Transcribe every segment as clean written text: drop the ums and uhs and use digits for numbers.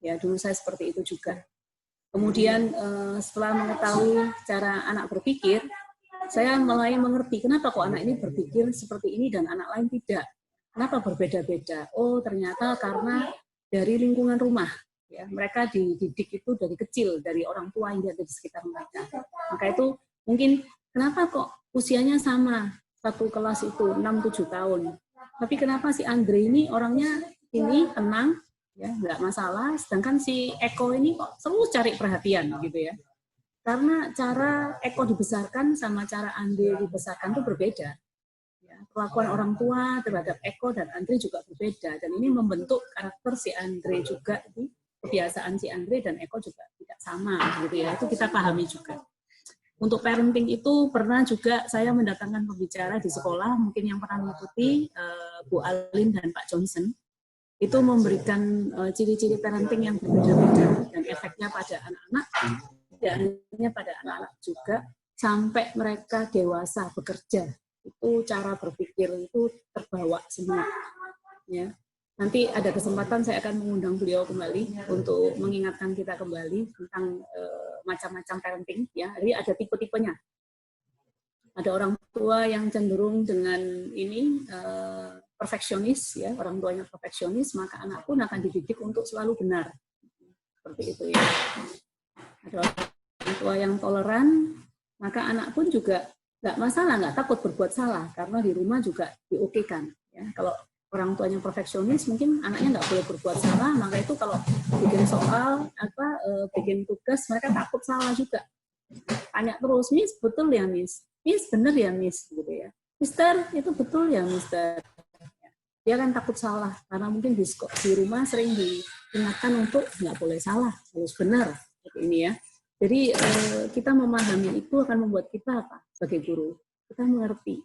Ya, dulu saya seperti itu juga. Kemudian setelah mengetahui cara anak berpikir, saya mulai mengerti kenapa kok anak ini berpikir seperti ini dan anak lain tidak. Kenapa berbeda-beda? Oh, ternyata karena dari lingkungan rumah. Ya, mereka dididik itu dari kecil, dari orang tua yang ada di sekitar mereka. Maka itu mungkin kenapa kok usianya sama, satu kelas itu 6-7 tahun. Tapi kenapa si Andre ini orangnya ini tenang, ya nggak masalah, sedangkan si Eko ini kok selalu cari perhatian gitu ya, karena cara Eko dibesarkan sama cara Andre dibesarkan itu berbeda ya. Perlakuan orang tua terhadap Eko dan Andre juga berbeda, dan ini membentuk karakter si Andre juga. Kebiasaan si Andre dan Eko juga tidak sama gitu ya, itu kita pahami juga. Untuk parenting itu pernah juga saya mendatangkan pembicara di sekolah, mungkin yang pernah mengikuti Bu Alin dan Pak Johnson, itu memberikan ciri-ciri parenting yang berbeda-beda dan efeknya pada anak-anak, tidak hanya pada anak-anak juga, sampai mereka dewasa bekerja, itu cara berpikir itu terbawa semua. Ya. Nanti ada kesempatan saya akan mengundang beliau kembali untuk mengingatkan kita kembali tentang macam-macam parenting. Ya. Jadi ada tipe-tipenya. Ada orang tua yang cenderung dengan ini perfeksionis, ya, orang tuanya perfeksionis, maka anak pun akan dididik untuk selalu benar, seperti itu ya. Ada orang tua yang toleran, maka anak pun juga nggak masalah, nggak takut berbuat salah, karena di rumah juga diokekan. Ya. Kalau orang tuanya perfeksionis, mungkin anaknya nggak boleh berbuat salah, maka itu kalau bikin soal, bikin tugas, mereka takut salah juga. Tanya terus, Miss, betul ya Miss? Miss, bener ya Miss? Gitu ya. Mister, itu betul ya Mister? Dia kan takut salah, karena mungkin di rumah sering diingatkan untuk nggak boleh salah, harus benar. Seperti ini ya. Jadi kita memahami itu akan membuat kita apa sebagai guru? Kita mengerti,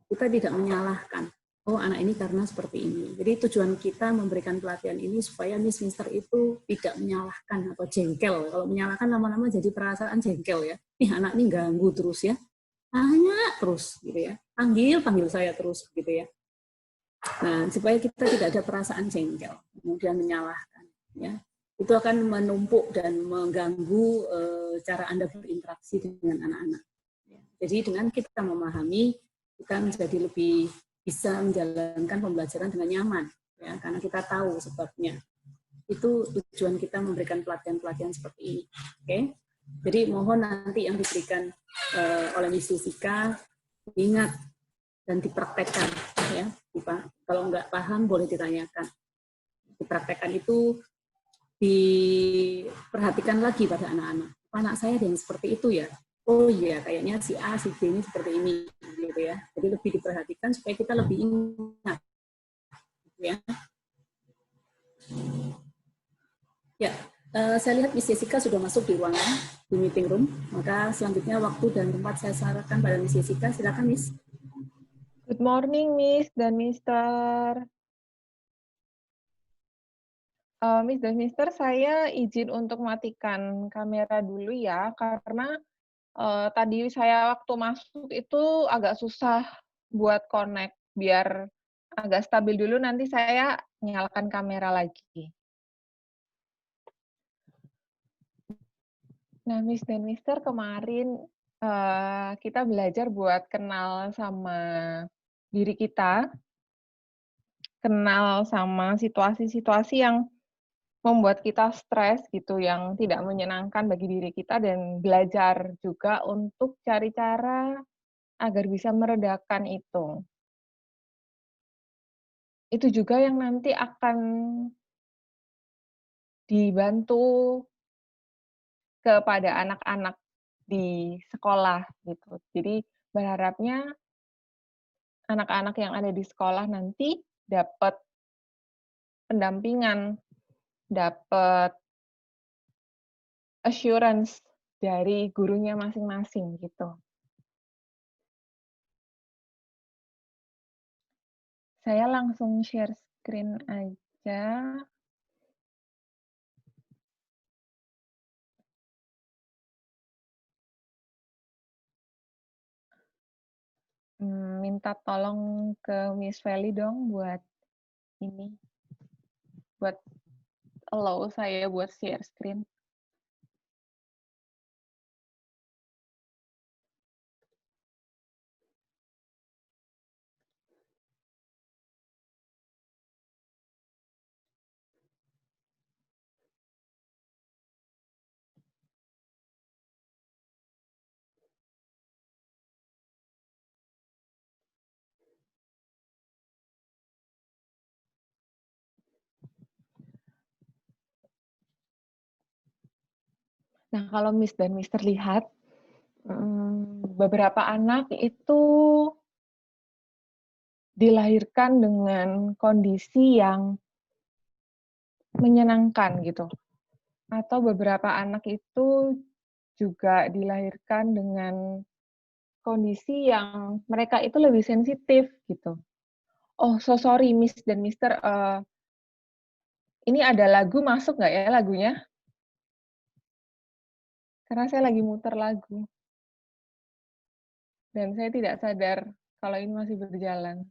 kita tidak menyalahkan. Oh, anak ini karena seperti ini. Jadi tujuan kita memberikan pelatihan ini supaya Miss Mister itu tidak menyalahkan atau jengkel. Kalau menyalahkan lama-lama jadi perasaan jengkel ya. Ih, anak ini ganggu terus ya. Tanya terus gitu ya. Panggil saya terus gitu ya. Nah, supaya kita tidak ada perasaan jengkel, kemudian menyalahkan ya. Itu akan menumpuk dan mengganggu cara Anda berinteraksi dengan anak-anak. Jadi dengan kita memahami, kita menjadi lebih bisa menjalankan pembelajaran dengan nyaman, ya, karena kita tahu sebabnya. Itu tujuan kita memberikan pelatihan-pelatihan seperti ini. Oke, jadi mohon nanti yang diberikan oleh Miss Jessica ingat dan dipraktekkan, ya. Kalau nggak paham boleh ditanyakan. Dipraktekkan itu diperhatikan lagi pada anak-anak. Anak saya ada yang seperti itu ya. Oh iya, kayaknya si A, si B ini seperti ini, gitu ya. Jadi lebih diperhatikan supaya kita lebih ingat, ya. Ya, saya lihat Miss Jessica sudah masuk di ruangan, di meeting room. Maka selanjutnya waktu dan tempat saya sarankan pada Miss Jessica. Silakan, Miss. Good morning, Miss dan Mister. Miss dan Mister, saya izin untuk matikan kamera dulu ya, karena tadi saya waktu masuk itu agak susah buat connect, biar agak stabil dulu, nanti saya nyalakan kamera lagi. Nah, Miss dan Mister, kemarin kita belajar buat kenal sama diri kita, kenal sama situasi-situasi yang membuat kita stres gitu, yang tidak menyenangkan bagi diri kita, dan belajar juga untuk cari cara agar bisa meredakan itu. Itu juga yang nanti akan dibantu kepada anak-anak di sekolah gitu. Jadi berharapnya anak-anak yang ada di sekolah nanti dapat pendampingan, dapat assurance dari gurunya masing-masing gitu. Saya langsung share screen aja. Minta tolong ke Miss Feli dong buat ini, buat allow saya buat share screen. Nah, kalau Miss dan Mister lihat, beberapa anak itu dilahirkan dengan kondisi yang menyenangkan gitu, atau beberapa anak itu juga dilahirkan dengan kondisi yang mereka itu lebih sensitif gitu. Oh, so sorry Miss dan Mister, ini ada lagu masuk nggak ya lagunya? Karena saya lagi muter lagu, dan saya tidak sadar kalau ini masih berjalan.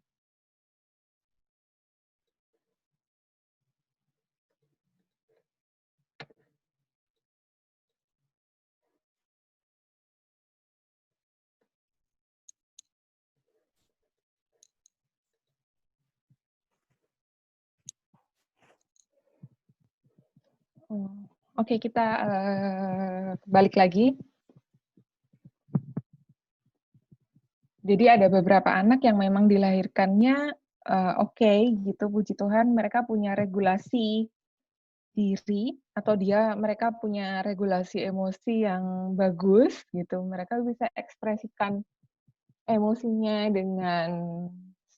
Oke, kita balik lagi. Jadi ada beberapa anak yang memang dilahirkannya oke, gitu, puji Tuhan mereka punya regulasi diri atau mereka punya regulasi emosi yang bagus gitu. Mereka bisa ekspresikan emosinya dengan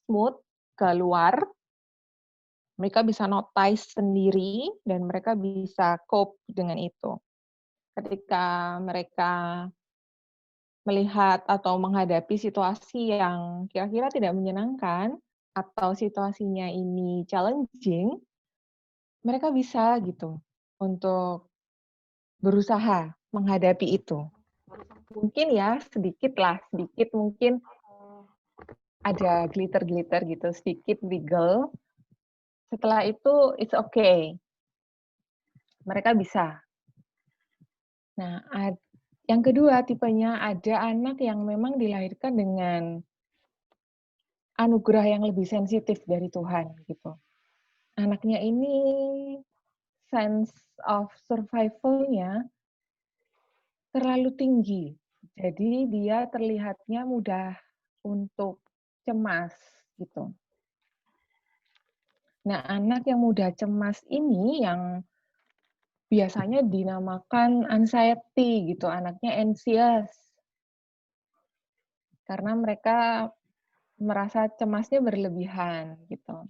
smooth keluar. Mereka bisa notice sendiri dan mereka bisa cope dengan itu. Ketika mereka melihat atau menghadapi situasi yang kira-kira tidak menyenangkan atau situasinya ini challenging, mereka bisa gitu untuk berusaha menghadapi itu. Mungkin ya sedikit mungkin ada glitter-glitter gitu, sedikit wiggle. Setelah itu it's okay. Mereka bisa. Nah, yang kedua tipenya ada anak yang memang dilahirkan dengan anugerah yang lebih sensitif dari Tuhan gitu. Anaknya ini sense of survival-nya terlalu tinggi. Jadi dia terlihatnya mudah untuk cemas gitu. Nah, anak yang mudah cemas ini yang biasanya dinamakan anxiety gitu, anaknya anxious. Karena mereka merasa cemasnya berlebihan gitu.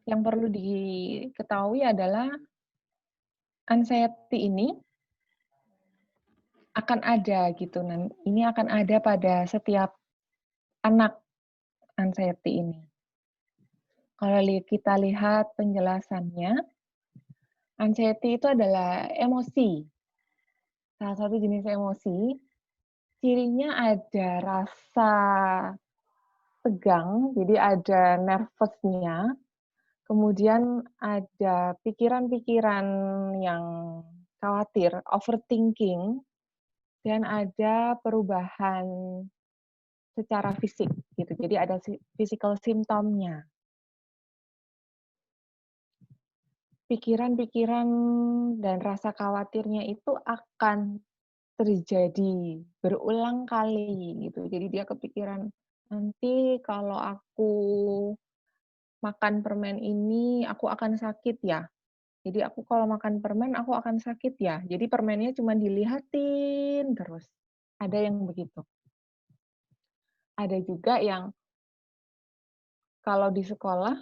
Yang perlu diketahui adalah anxiety ini akan ada gitu. Nah, ini akan ada pada setiap anak anxiety ini. Kalau kita lihat penjelasannya, anxiety itu adalah emosi. Salah satu jenis emosi, cirinya ada rasa tegang, jadi ada nervousnya, kemudian ada pikiran-pikiran yang khawatir, overthinking, dan ada perubahan secara fisik gitu. Jadi ada physical symptomnya. Pikiran-pikiran dan rasa khawatirnya itu akan terjadi berulang kali gitu. Jadi dia kepikiran, nanti kalau aku makan permen ini aku akan sakit ya. Jadi aku kalau makan permen aku akan sakit ya. Jadi permennya cuma dilihatin terus. Ada yang begitu. Ada juga yang kalau di sekolah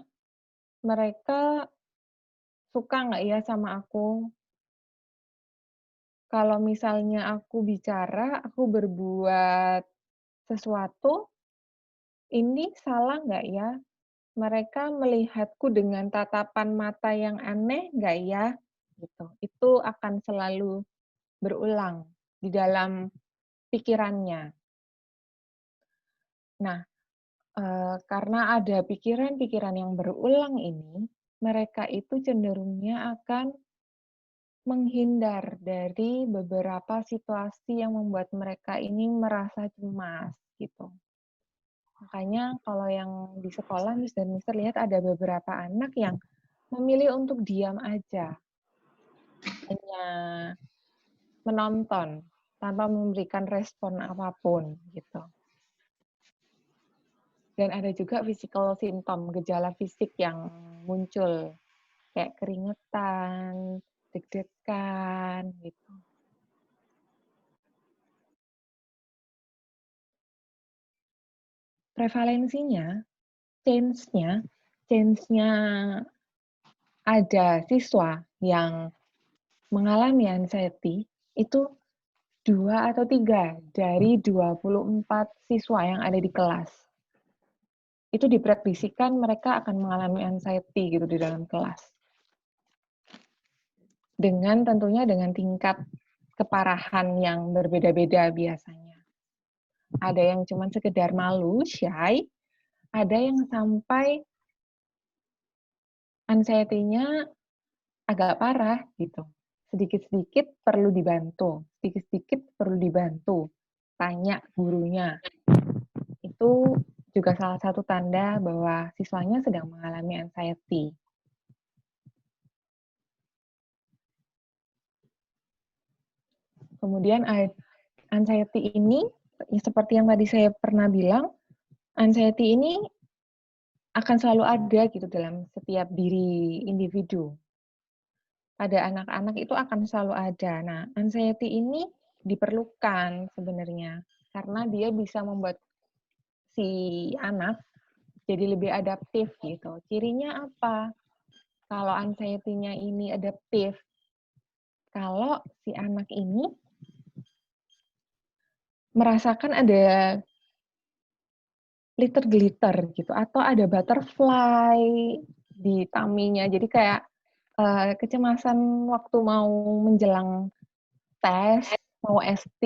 mereka suka nggak ya sama aku? Kalau misalnya aku bicara, aku berbuat sesuatu, ini salah nggak ya? Mereka melihatku dengan tatapan mata yang aneh nggak ya? Gitu. Itu akan selalu berulang di dalam pikirannya. Nah, karena ada pikiran-pikiran yang berulang ini, mereka itu cenderungnya akan menghindar dari beberapa situasi yang membuat mereka ini merasa cemas gitu. Makanya kalau yang di sekolah Miss dan Mister lihat ada beberapa anak yang memilih untuk diam aja, hanya menonton tanpa memberikan respon apapun gitu. Dan ada juga physical symptom, gejala fisik yang muncul kayak keringetan, deg-degan gitu. Prevalensinya, change-nya ada siswa yang mengalami anxiety itu 2 atau 3 dari 24 siswa yang ada di kelas. Itu diprediksikan mereka akan mengalami anxiety gitu di dalam kelas. Tentunya dengan tingkat keparahan yang berbeda-beda biasanya. Ada yang cuma sekedar malu, shy, ada yang sampai anxiety-nya agak parah gitu. Sedikit-sedikit perlu dibantu, tanya gurunya. Itu juga salah satu tanda bahwa siswanya sedang mengalami anxiety. Kemudian anxiety ini, seperti yang tadi saya pernah bilang, anxiety ini akan selalu ada gitu dalam setiap diri individu. Pada anak-anak itu akan selalu ada. Nah, anxiety ini diperlukan sebenarnya karena dia bisa membuat si anak jadi lebih adaptif gitu. Cirinya apa? Kalau anxiety-nya ini adaptif, kalau si anak ini merasakan ada glitter gitu atau ada butterfly di tummy-nya. Jadi kayak kecemasan waktu mau menjelang tes, mau ST,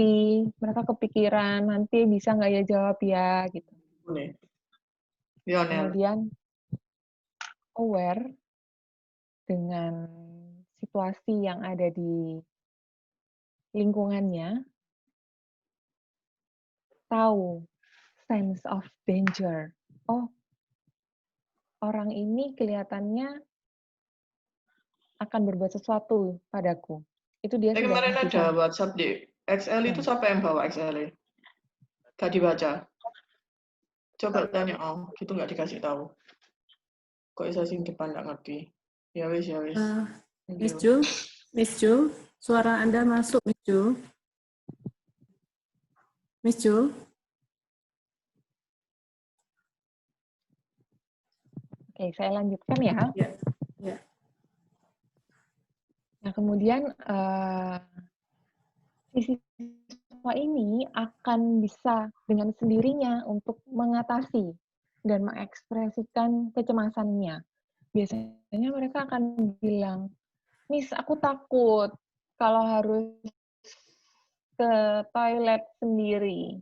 mereka kepikiran nanti bisa nggak ya jawab ya gitu. Kemudian aware dengan situasi yang ada di lingkungannya, tahu sense of danger. Oh, orang ini kelihatannya akan berbuat sesuatu padaku. Itu dia sudah kemarin bisa. ada WhatsApp di XL itu siapa yang bawa XL? Gak dibaca. Coba tanya, oh gitu nggak dikasih tahu. Kok bisa sing depan nggak ngerti. Ya wis. Miss Jo, suara Anda masuk, Miss Jo. Miss Jo. Oke, saya lanjutkan ya. Ya. Nah, kemudian siswa ini akan bisa dengan sendirinya untuk mengatasi dan mengekspresikan kecemasannya. Biasanya mereka akan bilang, Miss, aku takut kalau harus ke toilet sendiri.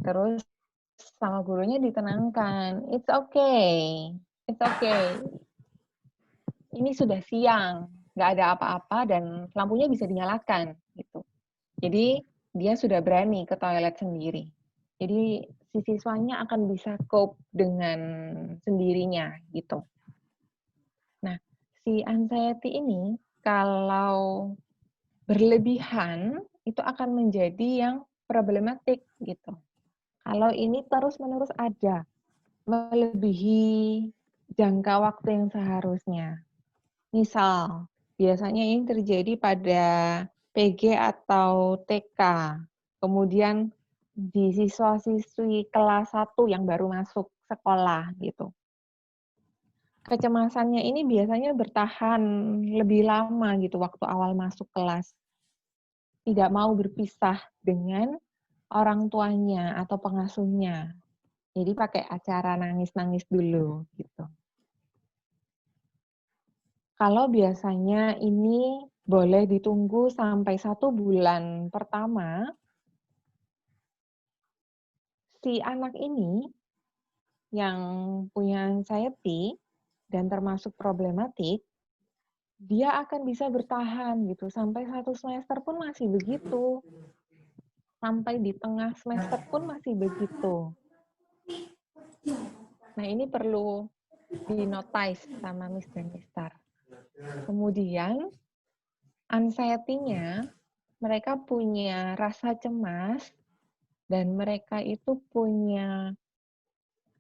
Terus sama gurunya ditenangkan, it's okay. Ini sudah siang, nggak ada apa-apa dan lampunya bisa dinyalakan gitu. Jadi dia sudah berani ke toilet sendiri. Jadi si siswanya akan bisa cope dengan sendirinya gitu. Nah, si anxiety ini kalau berlebihan itu akan menjadi yang problematik gitu. Kalau ini terus-menerus ada, melebihi jangka waktu yang seharusnya. Misal, biasanya ini terjadi pada PG atau TK. Kemudian di siswa-siswi kelas 1 yang baru masuk sekolah gitu. Kecemasannya ini biasanya bertahan lebih lama gitu waktu awal masuk kelas. Tidak mau berpisah dengan orang tuanya atau pengasuhnya. Jadi pakai acara nangis-nangis dulu gitu. Kalau biasanya ini boleh ditunggu sampai 1 bulan pertama, si anak ini yang punya anxiety, dan termasuk problematik, dia akan bisa bertahan gitu sampai 1 semester pun masih begitu. Sampai di tengah semester pun masih begitu. Nah, ini perlu di-notice sama Miss dan Mister. Kemudian, anxiety-nya, mereka punya rasa cemas, dan mereka itu punya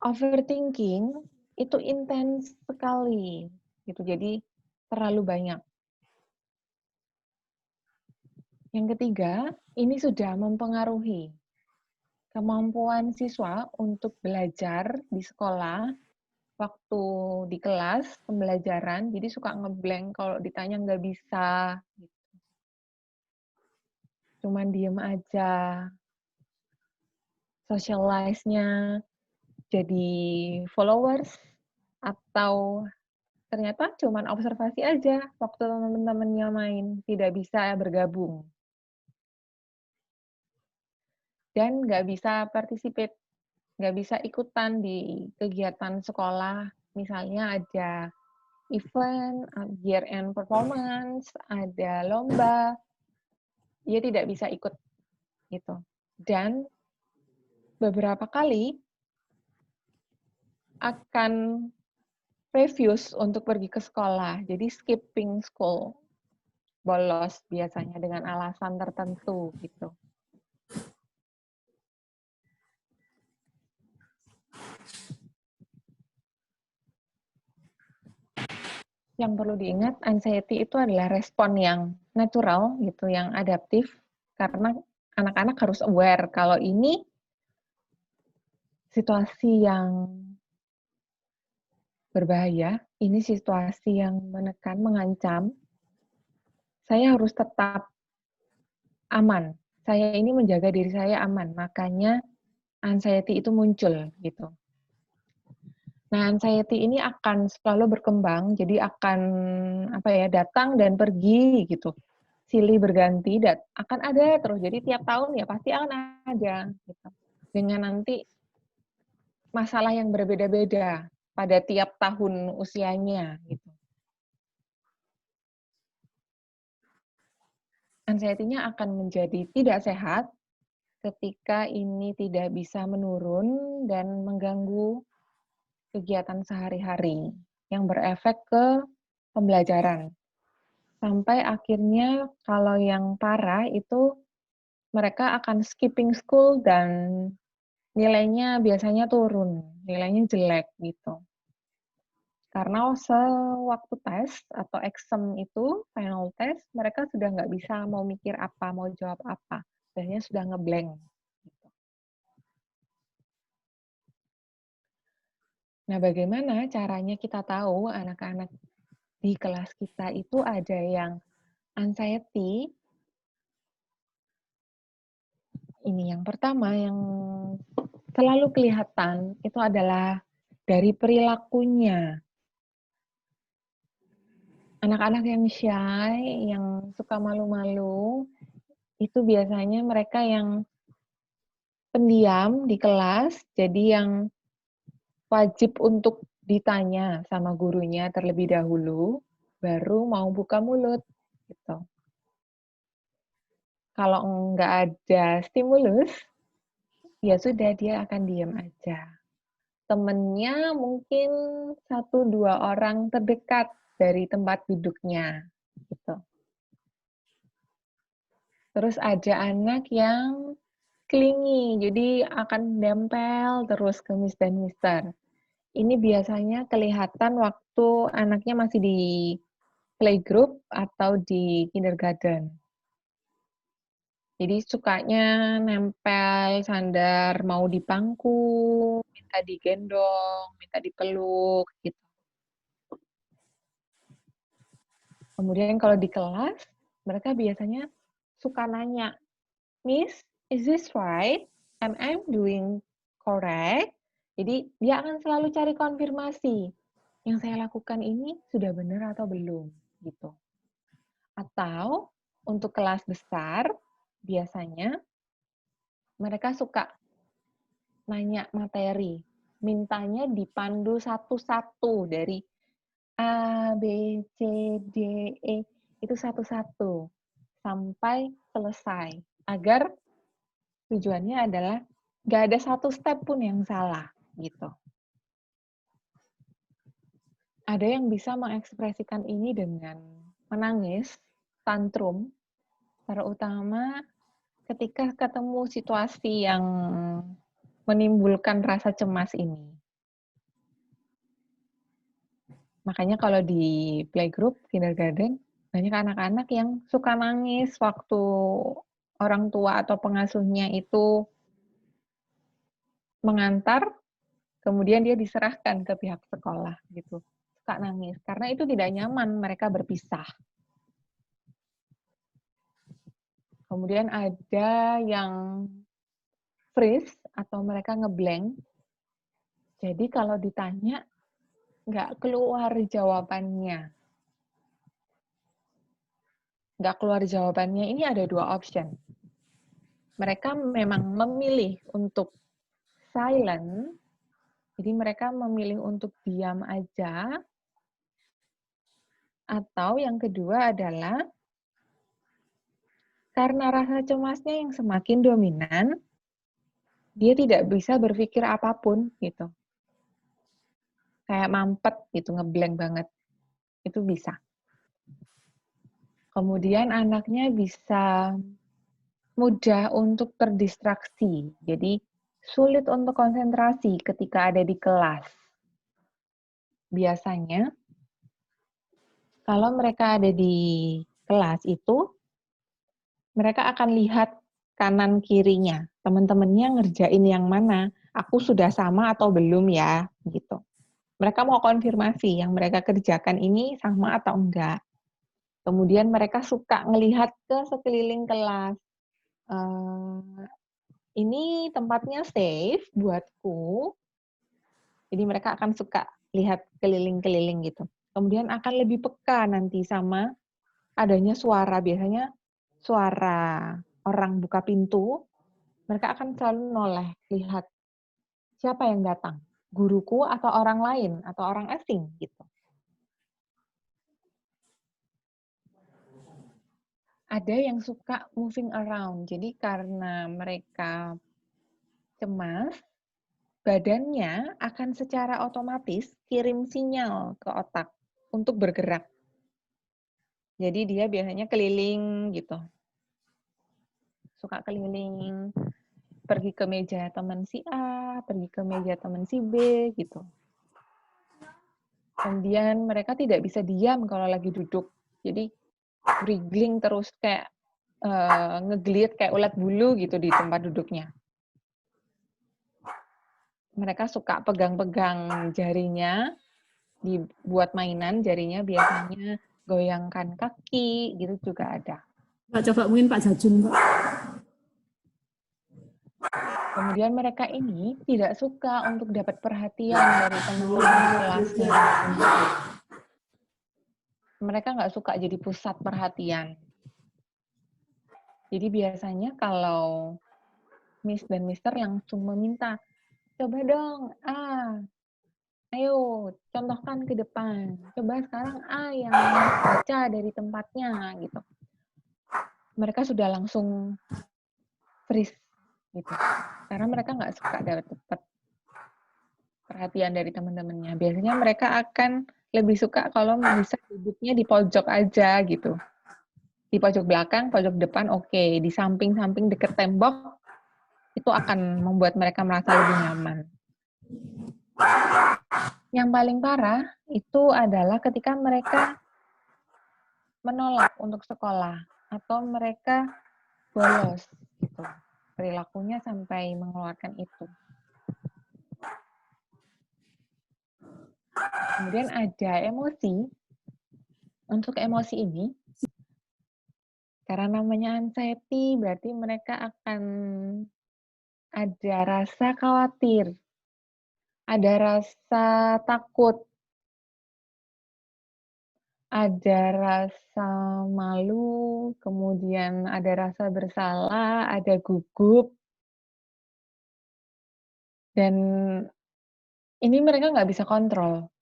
overthinking, itu intens sekali. Gitu. Jadi, terlalu banyak. Yang ketiga, ini sudah mempengaruhi kemampuan siswa untuk belajar di sekolah, waktu di kelas, pembelajaran, jadi suka ngeblank kalau ditanya nggak bisa. Cuman diem aja. Socialize-nya jadi followers, atau ternyata cuman observasi aja waktu teman-temannya main, tidak bisa bergabung. Dan nggak bisa participate, nggak bisa ikutan di kegiatan sekolah, misalnya ada event, year end performance, ada lomba, dia tidak bisa ikut gitu. Dan beberapa kali akan refuse untuk pergi ke sekolah, jadi skipping school, bolos biasanya dengan alasan tertentu gitu. Yang perlu diingat, anxiety itu adalah respon yang natural gitu, yang adaptif, karena anak-anak harus aware kalau ini situasi yang berbahaya, ini situasi yang menekan, mengancam, saya harus tetap aman. Saya ini menjaga diri saya aman, makanya anxiety itu muncul gitu. Nah, anxiety ini akan selalu berkembang, jadi akan datang dan pergi gitu. Silih berganti dan akan ada terus. Jadi tiap tahun ya pasti akan ada gitu. Dengan nanti masalah yang berbeda-beda pada tiap tahun usianya gitu. Anxiety-nya akan menjadi tidak sehat ketika ini tidak bisa menurun dan mengganggu kegiatan sehari-hari yang berefek ke pembelajaran. Sampai akhirnya kalau yang parah itu mereka akan skipping school dan nilainya biasanya turun, nilainya jelek gitu. Karena sewaktu tes atau exam itu, final test, mereka sudah nggak bisa mau mikir apa, mau jawab apa. Biasanya sudah ngeblank. Nah, bagaimana caranya kita tahu anak-anak di kelas kita itu ada yang anxiety? Ini yang pertama, yang selalu kelihatan itu adalah dari perilakunya. Anak-anak yang shy, yang suka malu-malu, itu biasanya mereka yang pendiam di kelas, jadi yang wajib untuk ditanya sama gurunya terlebih dahulu, baru mau buka mulut. Gitu. Kalau nggak ada stimulus, ya sudah dia akan diam aja. Temennya mungkin 1-2 orang terdekat dari tempat duduknya. Gitu. Terus ada anak yang clingy, jadi akan nempel terus ke Miss dan Mister. Ini biasanya kelihatan waktu anaknya masih di playgroup atau di kindergarten. Jadi sukanya nempel, sandar, mau dipangku, minta digendong, minta dipeluk, gitu. Kemudian kalau di kelas, mereka biasanya suka nanya, Miss, is this right? Am I doing correct? Jadi dia akan selalu cari konfirmasi. Yang saya lakukan ini sudah benar atau belum? Gitu. Atau untuk kelas besar, biasanya mereka suka nanya materi. Mintanya dipandu satu-satu dari A, B, C, D, E, itu satu-satu sampai selesai. Agar tujuannya adalah nggak ada satu step pun yang salah, gitu. Ada yang bisa mengekspresikan ini dengan menangis, tantrum, terutama ketika ketemu situasi yang menimbulkan rasa cemas ini. Makanya kalau di playgroup, kindergarten, banyak anak-anak yang suka nangis waktu orang tua atau pengasuhnya itu mengantar, kemudian dia diserahkan ke pihak sekolah gitu. Suka nangis karena itu tidak nyaman mereka berpisah. Kemudian ada yang freeze atau mereka ngeblank. Jadi kalau ditanya nggak keluar jawabannya. Nggak keluar jawabannya ini ada dua option. Mereka memang memilih untuk silent, jadi mereka memilih untuk diam aja, atau yang kedua adalah karena rasa cemasnya yang semakin dominan, dia tidak bisa berpikir apapun gitu. Kayak mampet gitu, ngeblank banget. Itu bisa. Kemudian anaknya bisa mudah untuk terdistraksi. Jadi sulit untuk konsentrasi ketika ada di kelas. Biasanya kalau mereka ada di kelas itu, mereka akan lihat kanan kirinya. Teman-temannya ngerjain yang mana? Aku sudah sama atau belum ya? Gitu. Mereka mau konfirmasi yang mereka kerjakan ini sama atau enggak. Kemudian mereka suka ngelihat ke sekeliling kelas. Ini tempatnya safe buatku. Jadi mereka akan suka lihat keliling-keliling gitu. Kemudian akan lebih peka nanti sama adanya suara. Biasanya suara orang buka pintu, mereka akan selalu noleh, lihat siapa yang datang. Guruku atau orang lain, atau orang asing gitu. Ada yang suka moving around. Jadi karena mereka cemas, badannya akan secara otomatis kirim sinyal ke otak untuk bergerak. Jadi dia biasanya keliling gitu. Suka keliling, pergi ke meja teman si A, pergi ke meja teman si B gitu. Kemudian mereka tidak bisa diam kalau lagi duduk. Jadi wriggling terus kayak ngegelit kayak ulat bulu gitu di tempat duduknya. Mereka suka pegang-pegang jarinya, dibuat mainan jarinya biasanya goyangkan kaki gitu juga ada. Pak, coba mungkin Pak Jajun, Pak. Kemudian mereka ini tidak suka untuk dapat perhatian dari teman-teman kelasnya. Mereka nggak suka jadi pusat perhatian. Jadi biasanya kalau Miss dan Mister langsung meminta, coba dong, ayo contohkan ke depan. Coba sekarang yang baca dari tempatnya gitu. Mereka sudah langsung freeze gitu. Karena mereka nggak suka dapat perhatian dari teman-temannya. Biasanya mereka akan lebih suka kalau bisa duduknya di pojok aja gitu. Di pojok belakang, pojok depan oke. Di samping-samping deket tembok, itu akan membuat mereka merasa lebih nyaman. Yang paling parah itu adalah ketika mereka menolak untuk sekolah atau mereka bolos gitu. Perilakunya sampai mengeluarkan itu. Kemudian ada emosi. Untuk emosi ini, karena namanya anxiety, berarti mereka akan ada rasa khawatir, ada rasa takut, ada rasa malu, kemudian ada rasa bersalah, ada gugup, dan ini mereka nggak bisa kontrol.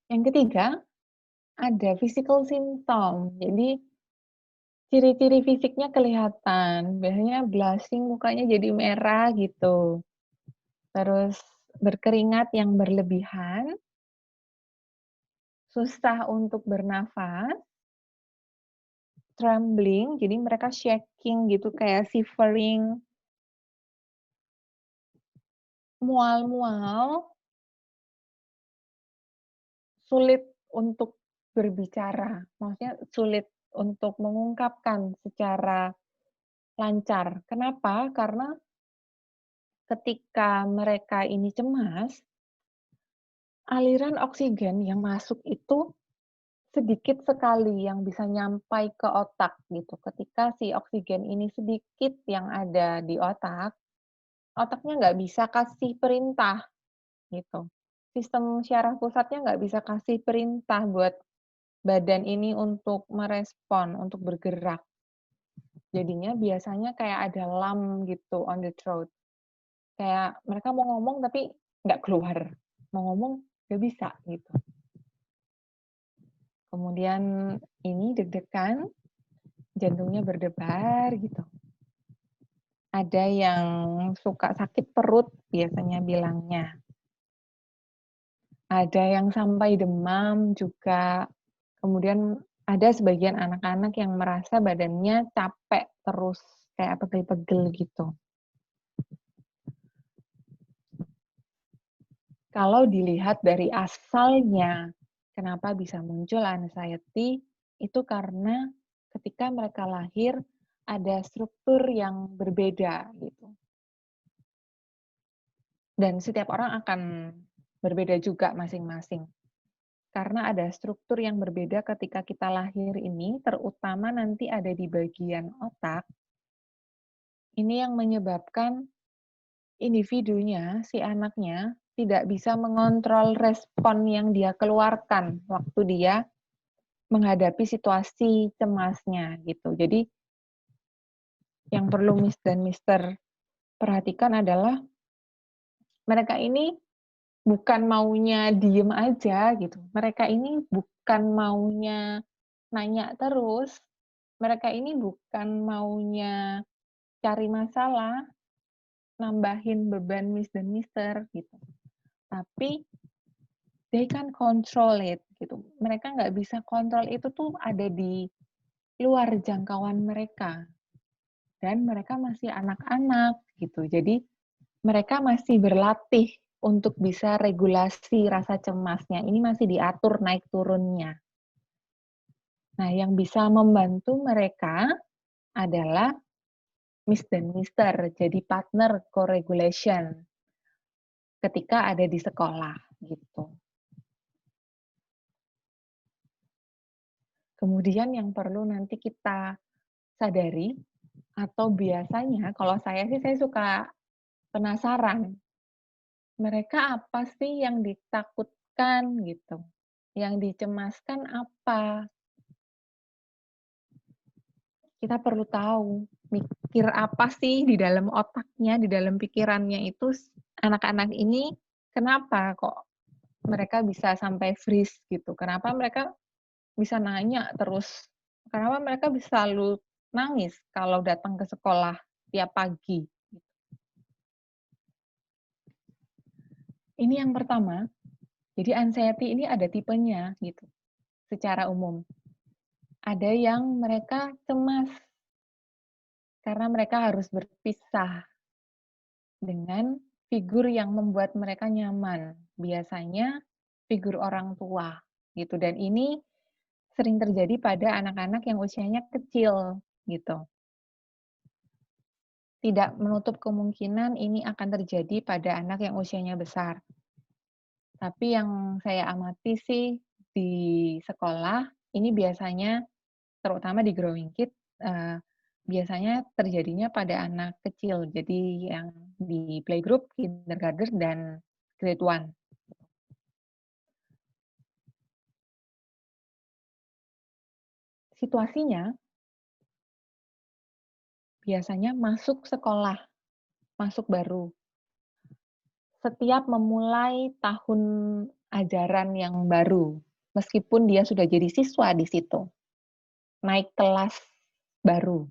Yang ketiga, ada physical symptom. Jadi ciri-ciri fisiknya kelihatan. Biasanya blushing, mukanya jadi merah gitu. Terus berkeringat yang berlebihan, susah untuk bernafas, trembling, jadi mereka shaking gitu kayak shivering, mual-mual, sulit untuk berbicara, maksudnya sulit untuk mengungkapkan secara lancar. Kenapa? Karena ketika mereka ini cemas, aliran oksigen yang masuk itu sedikit sekali yang bisa nyampai ke otak gitu. Ketika si oksigen ini sedikit yang ada di otak, otaknya nggak bisa kasih perintah gitu. Sistem syaraf pusatnya nggak bisa kasih perintah buat badan ini untuk merespon, untuk bergerak. Jadinya biasanya kayak ada lump gitu on the throat. Kayak mereka mau ngomong tapi nggak keluar. Mau ngomong nggak bisa gitu. Kemudian ini deg-degan, jantungnya berdebar gitu. Ada yang suka sakit perut biasanya bilangnya. Ada yang sampai demam juga. Kemudian ada sebagian anak-anak yang merasa badannya capek terus, kayak pegel-pegel gitu. Kalau dilihat dari asalnya, kenapa bisa muncul anxiety, itu karena ketika mereka lahir ada struktur yang berbeda gitu. Dan setiap orang akan berbeda juga masing-masing. Karena ada struktur yang berbeda ketika kita lahir ini, terutama nanti ada di bagian otak, ini yang menyebabkan individunya, si anaknya, tidak bisa mengontrol respon yang dia keluarkan waktu dia menghadapi situasi cemasnya gitu. Jadi yang perlu Miss dan Mister perhatikan adalah mereka ini bukan maunya diem aja gitu. Mereka ini bukan maunya nanya terus. Mereka ini bukan maunya cari masalah, nambahin beban Miss dan Mister gitu. Tapi they can control it gitu. Mereka nggak bisa kontrol itu tuh ada di luar jangkauan mereka. Dan mereka masih anak-anak gitu. Jadi mereka masih berlatih untuk bisa regulasi rasa cemasnya. Ini masih diatur naik turunnya. Nah, yang bisa membantu mereka adalah Miss dan Mister, jadi partner co-regulation ketika ada di sekolah gitu. Kemudian yang perlu nanti kita sadari, atau biasanya kalau saya sih saya suka penasaran, mereka apa sih yang ditakutkan gitu, yang dicemaskan apa? Kita perlu tahu, mikir apa sih di dalam otaknya, di dalam pikirannya itu anak-anak ini kenapa kok mereka bisa sampai freeze gitu, kenapa mereka bisa nanya terus, kenapa mereka bisa selalu nangis kalau datang ke sekolah tiap pagi. Ini yang pertama, jadi anxiety ini ada tipenya gitu, secara umum. Ada yang mereka cemas karena mereka harus berpisah dengan figur yang membuat mereka nyaman. Biasanya figur orang tua gitu, dan ini sering terjadi pada anak-anak yang usianya kecil gitu. Tidak menutup kemungkinan ini akan terjadi pada anak yang usianya besar. Tapi yang saya amati sih di sekolah, ini biasanya terutama di Growing Kids, biasanya terjadinya pada anak kecil. Jadi yang di playgroup, kindergarten, dan grade 1. Situasinya biasanya masuk sekolah, masuk baru. Setiap memulai tahun ajaran yang baru, meskipun dia sudah jadi siswa di situ, naik kelas baru.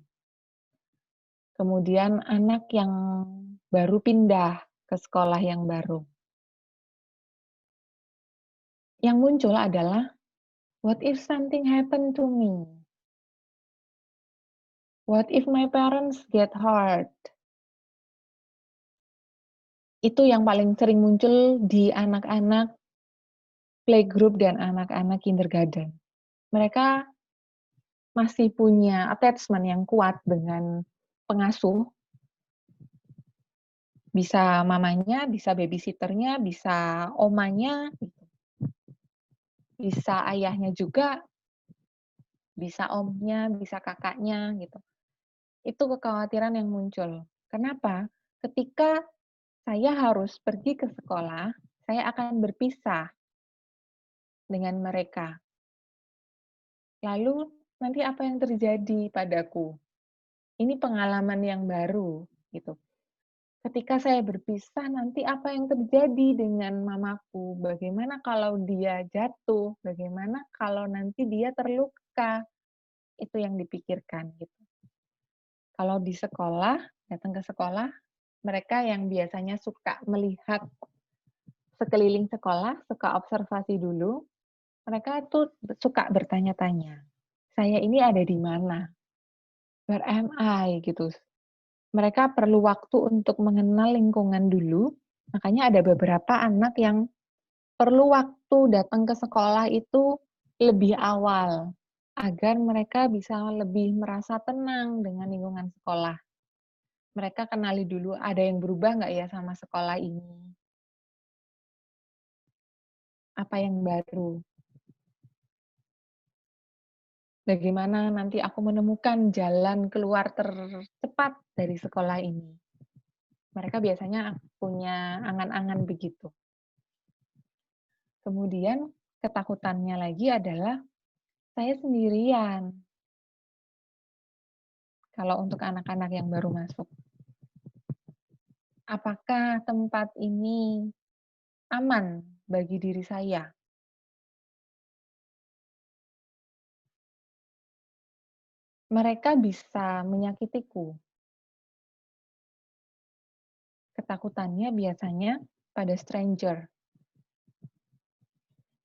Kemudian anak yang baru pindah ke sekolah yang baru. Yang muncul adalah, what if something happen to me? What if my parents get hurt? Itu yang paling sering muncul di anak-anak playgroup dan anak-anak kindergarten. Mereka masih punya attachment yang kuat dengan pengasuh, bisa mamanya, bisa babysitternya, bisa omanya, gitu. Bisa ayahnya juga, bisa omnya, bisa kakaknya, gitu. Itu kekhawatiran yang muncul. Kenapa? Ketika saya harus pergi ke sekolah, saya akan berpisah dengan mereka. Lalu nanti apa yang terjadi padaku? Ini pengalaman yang baru, gitu. Ketika saya berpisah, nanti apa yang terjadi dengan mamaku? Bagaimana kalau dia jatuh? Bagaimana kalau nanti dia terluka? Itu yang dipikirkan, gitu. Kalau di sekolah, datang ke sekolah, mereka yang biasanya suka melihat sekeliling sekolah, suka observasi dulu, mereka tuh suka bertanya-tanya, saya ini ada di mana? Where am I? Gitu. Mereka perlu waktu untuk mengenal lingkungan dulu, makanya ada beberapa anak yang perlu waktu datang ke sekolah itu lebih awal, agar mereka bisa lebih merasa tenang dengan lingkungan sekolah. Mereka kenali dulu, ada yang berubah nggak ya sama sekolah ini? Apa yang baru? Bagaimana nanti aku menemukan jalan keluar tercepat dari sekolah ini? Mereka biasanya punya angan-angan begitu. Kemudian ketakutannya lagi adalah, saya sendirian. Kalau untuk anak-anak yang baru masuk. Apakah tempat ini aman bagi diri saya? Mereka bisa menyakitiku. Ketakutannya biasanya pada stranger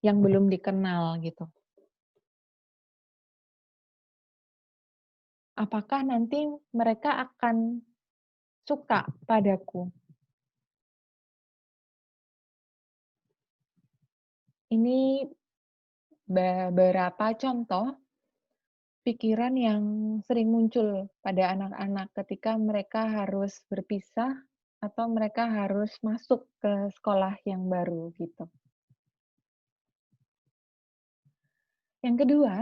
yang belum dikenal gitu. Apakah nanti mereka akan suka padaku? Ini beberapa contoh pikiran yang sering muncul pada anak-anak ketika mereka harus berpisah atau mereka harus masuk ke sekolah yang baru gitu. Yang kedua,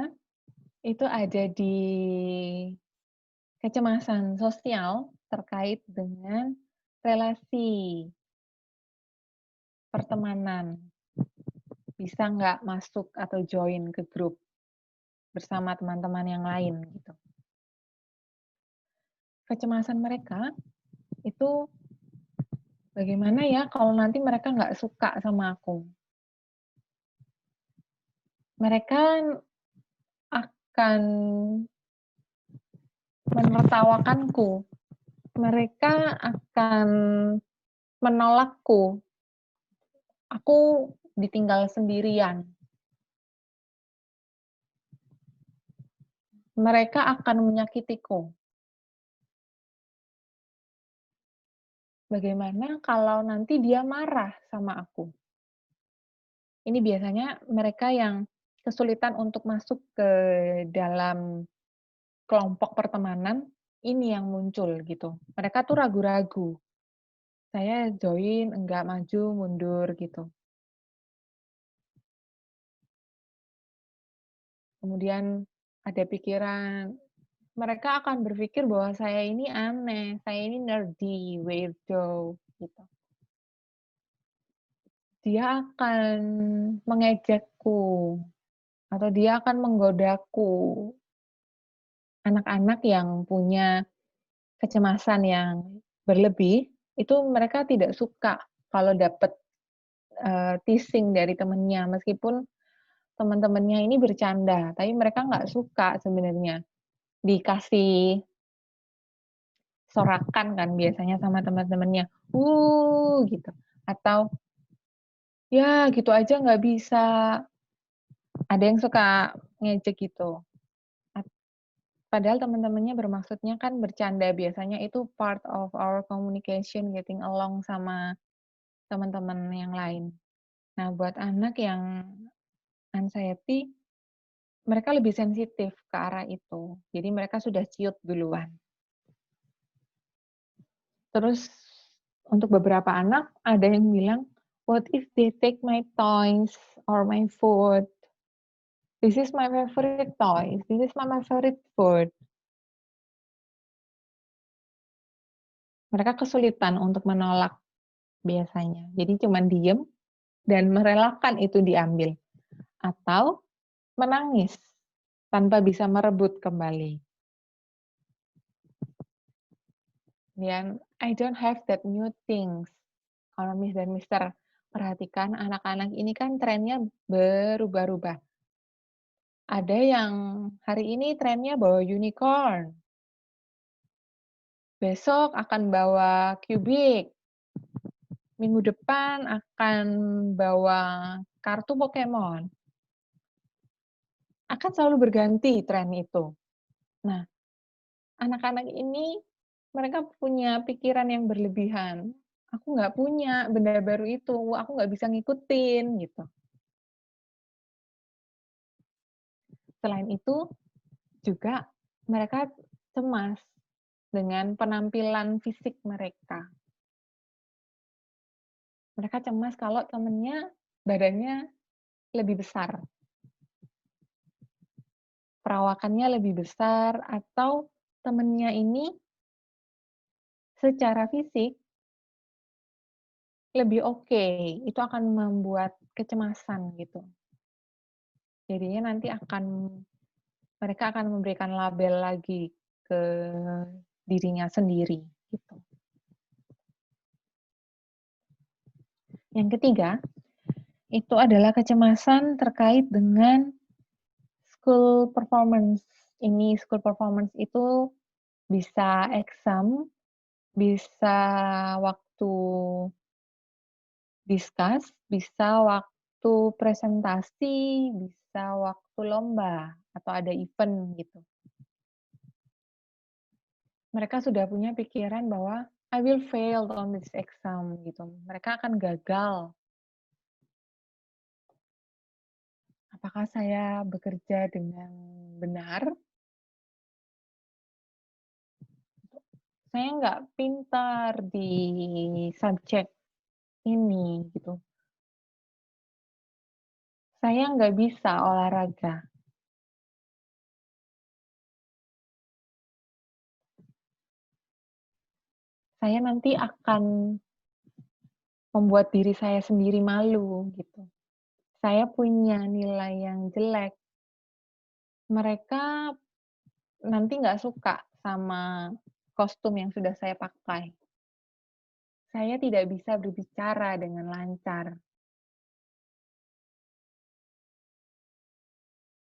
itu ada di kecemasan sosial terkait dengan relasi pertemanan. Bisa nggak masuk atau join ke grup bersama teman-teman yang lain gitu. Kecemasan mereka itu bagaimana ya kalau nanti mereka nggak suka sama aku? Mereka akan menertawakanku. Mereka akan menolakku. Aku ditinggal sendirian. Mereka akan menyakitiku. Bagaimana kalau nanti dia marah sama aku? Ini biasanya mereka yang kesulitan untuk masuk ke dalam kelompok pertemanan, ini yang muncul gitu. Mereka tuh ragu-ragu. Saya join, enggak, maju, mundur gitu. Kemudian ada pikiran, mereka akan berpikir bahwa saya ini aneh, saya ini nerdy, weirdo gitu. Dia akan mengejekku atau dia akan menggodaku. Anak-anak yang punya kecemasan yang berlebih, itu mereka tidak suka kalau dapat teasing dari temennya, meskipun teman-temannya ini bercanda, tapi mereka nggak suka sebenarnya dikasih sorakan kan biasanya sama teman-temannya, gitu. Atau, ya gitu aja nggak bisa. Ada yang suka ngejek gitu. Padahal teman-temannya bermaksudnya kan bercanda, biasanya itu part of our communication, getting along sama teman-teman yang lain. Nah, buat anak yang anxiety, mereka lebih sensitif ke arah itu. Jadi mereka sudah ciut duluan. Terus untuk beberapa anak ada yang bilang, what if they take my toys or my food? This is my favorite toys. This is my favorite food. Mereka kesulitan untuk menolak biasanya. Jadi cuma diem dan merelakan itu diambil. Atau menangis tanpa bisa merebut kembali. Dan I don't have that new things. Kalau Miss dan Mister perhatikan, anak-anak ini kan trennya berubah-ubah. Ada yang hari ini trennya bawa unicorn. Besok akan bawa Cubic. Minggu depan akan bawa kartu Pokemon. Akan selalu berganti tren itu. Nah, anak-anak ini mereka punya pikiran yang berlebihan. Aku nggak punya benda baru itu, aku nggak bisa ngikutin, gitu. Selain itu, juga mereka cemas dengan penampilan fisik mereka. Mereka cemas kalau temennya badannya lebih besar. Perawakannya lebih besar, atau temennya ini secara fisik lebih oke. Itu akan membuat kecemasan gitu. Jadinya nanti mereka akan memberikan label lagi ke dirinya sendiri gitu. Yang ketiga, itu adalah kecemasan terkait dengan school performance. Ini school performance itu bisa exam, bisa waktu discuss, bisa waktu presentasi, bisa waktu lomba, atau ada event gitu. Mereka sudah punya pikiran bahwa I will fail on this exam gitu. Mereka akan gagal. Apakah saya bekerja dengan benar? Saya nggak pintar di subjek ini gitu. Saya nggak bisa olahraga. Saya nanti akan membuat diri saya sendiri malu gitu. Saya punya nilai yang jelek. Mereka nanti nggak suka sama kostum yang sudah saya pakai. Saya tidak bisa berbicara dengan lancar.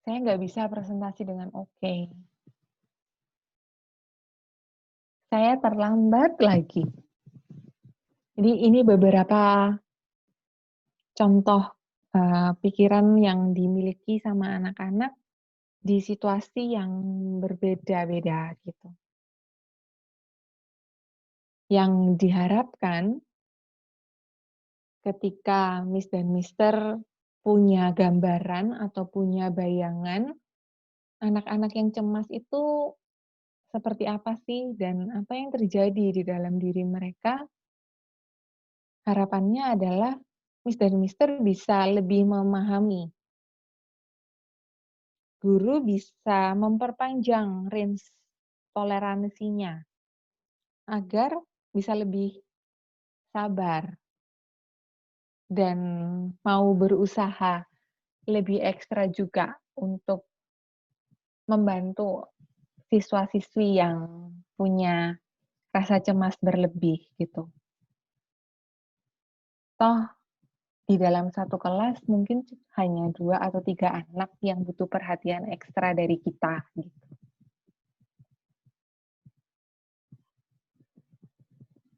Saya nggak bisa presentasi dengan oke. Saya terlambat lagi. Jadi ini beberapa contoh pikiran yang dimiliki sama anak-anak di situasi yang berbeda-beda gitu. Yang diharapkan ketika Miss dan Mister punya gambaran atau punya bayangan, anak-anak yang cemas itu seperti apa sih dan apa yang terjadi di dalam diri mereka, harapannya adalah Miss dan Mister bisa lebih memahami. Guru bisa memperpanjang range toleransinya agar bisa lebih sabar dan mau berusaha lebih ekstra juga untuk membantu siswa-siswi yang punya rasa cemas berlebih gitu. Toh di dalam satu kelas mungkin hanya 2 atau 3 anak yang butuh perhatian ekstra dari kita, gitu.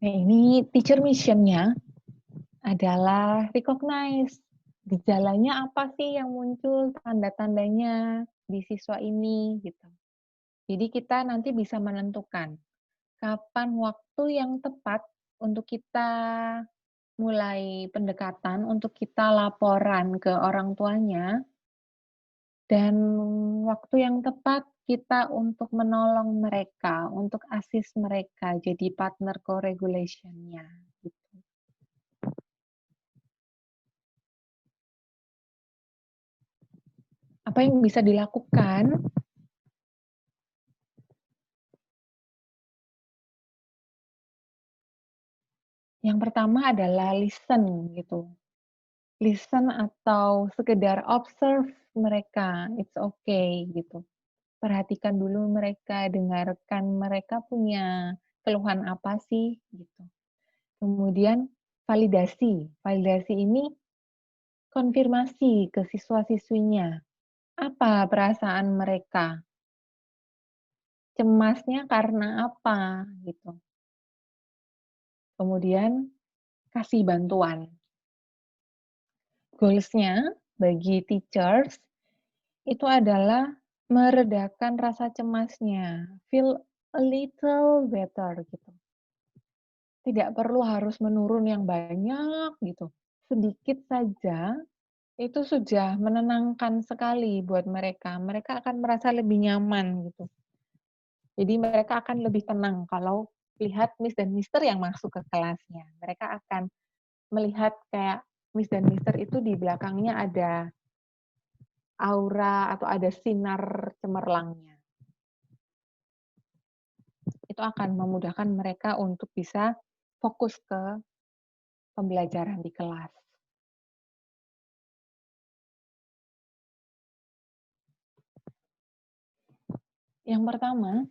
Nah, ini teacher mission-nya adalah recognize gejalanya apa sih yang muncul, tanda-tandanya di siswa ini, gitu. Jadi kita nanti bisa menentukan kapan waktu yang tepat untuk kita mulai pendekatan, untuk kita laporan ke orang tuanya, dan waktu yang tepat kita untuk menolong mereka, untuk assist mereka jadi partner co-regulation-nya, gitu. Apa yang bisa dilakukan? Yang pertama adalah listen, gitu. Listen atau sekedar observe mereka, it's okay, gitu. Perhatikan dulu mereka, dengarkan mereka punya keluhan apa sih, gitu. Kemudian validasi. Validasi ini konfirmasi ke siswa-siswinya. Apa perasaan mereka? Cemasnya karena apa? Gitu. Kemudian kasih bantuan. Goals-nya bagi teachers itu adalah meredakan rasa cemasnya, feel a little better gitu. Tidak perlu harus menurun yang banyak gitu. Sedikit saja itu sudah menenangkan sekali buat mereka. Mereka akan merasa lebih nyaman gitu. Jadi mereka akan lebih tenang kalau lihat Miss dan Mister yang masuk ke kelasnya. Mereka akan melihat kayak Miss dan Mister itu di belakangnya ada aura atau ada sinar cemerlangnya. Itu akan memudahkan mereka untuk bisa fokus ke pembelajaran di kelas. Yang pertama,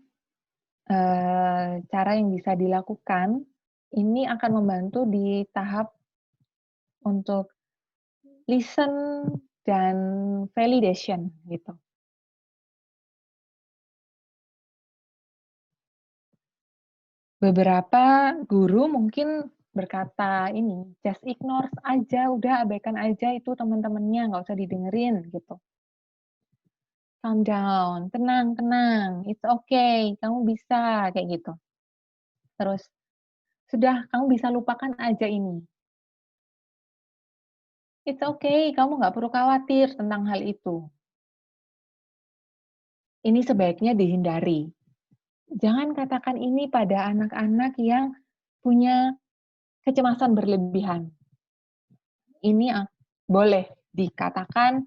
cara yang bisa dilakukan, ini akan membantu di tahap untuk listen dan validation gitu. Beberapa guru mungkin berkata ini, just ignore aja, udah abaikan aja itu teman-temannya, nggak usah didengerin gitu. Calm down, tenang, tenang, it's okay, kamu bisa, kayak gitu. Terus, sudah, kamu bisa lupakan aja ini. It's okay, kamu nggak perlu khawatir tentang hal itu. Ini sebaiknya dihindari. Jangan katakan ini pada anak-anak yang punya kecemasan berlebihan. Ini boleh dikatakan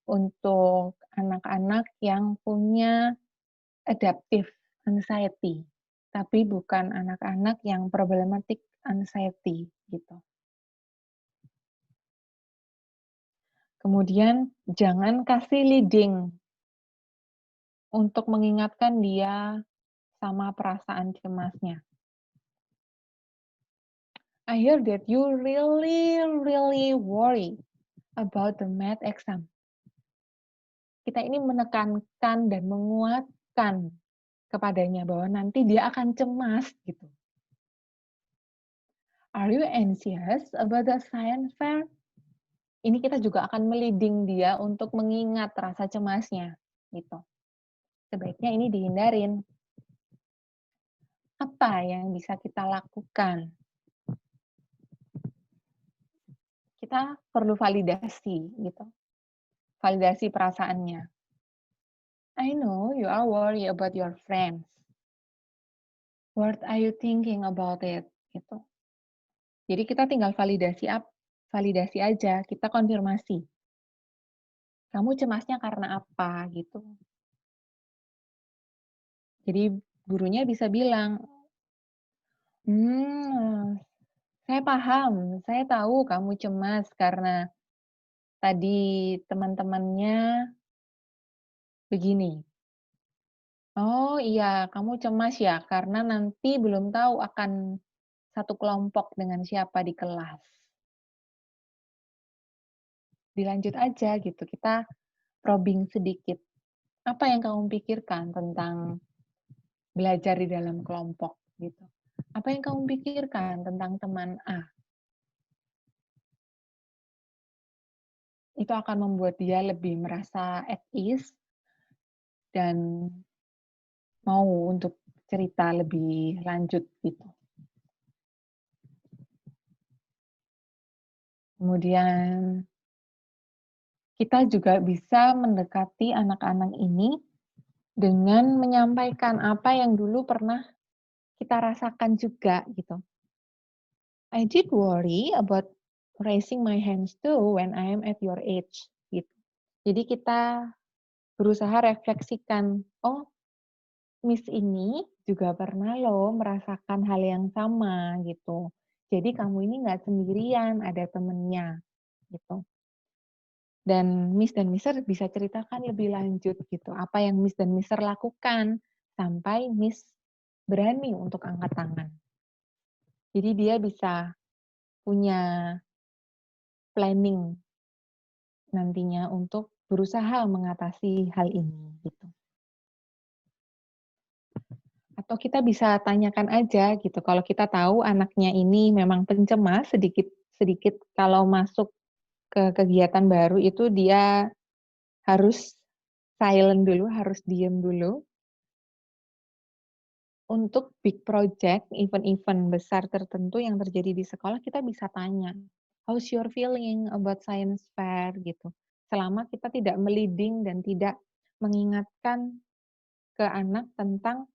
untuk anak-anak yang punya adaptive anxiety, tapi bukan anak-anak yang problematic anxiety gitu. Kemudian jangan kasih leading untuk mengingatkan dia sama perasaan cemasnya. I hear that you really worry about the math exam. Kita ini menekankan dan menguatkan kepadanya bahwa nanti dia akan cemas gitu. Are you anxious about the science fair? Ini kita juga akan meliding dia untuk mengingat rasa cemasnya gitu. Sebaiknya ini dihindarin. Apa yang bisa kita lakukan? Kita perlu validasi gitu. Validasi perasaannya. I know you are worried about your friends. What are you thinking about it? Gitu. Jadi kita tinggal validasi aja, kita konfirmasi. Kamu cemasnya karena apa gitu. Jadi gurunya bisa bilang, saya paham, saya tahu kamu cemas karena tadi teman-temannya begini. Oh iya, kamu cemas ya karena nanti belum tahu akan satu kelompok dengan siapa di kelas. dilanjut aja gitu. Kita probing sedikit. Apa yang kamu pikirkan tentang belajar di dalam kelompok gitu? Apa yang kamu pikirkan tentang teman A? Itu akan membuat dia lebih merasa at ease dan mau untuk cerita lebih lanjut gitu. Kemudian kita juga bisa mendekati anak-anak ini dengan menyampaikan apa yang dulu pernah kita rasakan juga gitu. I did worry about raising my hands too when I am at your age gitu. Jadi kita berusaha refleksikan, oh Miss ini juga pernah loh merasakan hal yang sama gitu. Jadi kamu ini nggak sendirian, ada temennya gitu. Dan Miss dan Mister bisa ceritakan lebih lanjut gitu, apa yang Miss dan Mister lakukan sampai Miss berani untuk angkat tangan. Jadi dia bisa punya planning nantinya untuk berusaha mengatasi hal ini gitu. Atau kita bisa tanyakan aja gitu, kalau kita tahu anaknya ini memang pencemas sedikit kalau masuk ke kegiatan baru itu dia harus silent dulu, harus diem dulu. Untuk big project, event-event besar tertentu yang terjadi di sekolah, kita bisa tanya, "How's your feeling about science fair?" gitu. Selama kita tidak meliding dan tidak mengingatkan ke anak tentang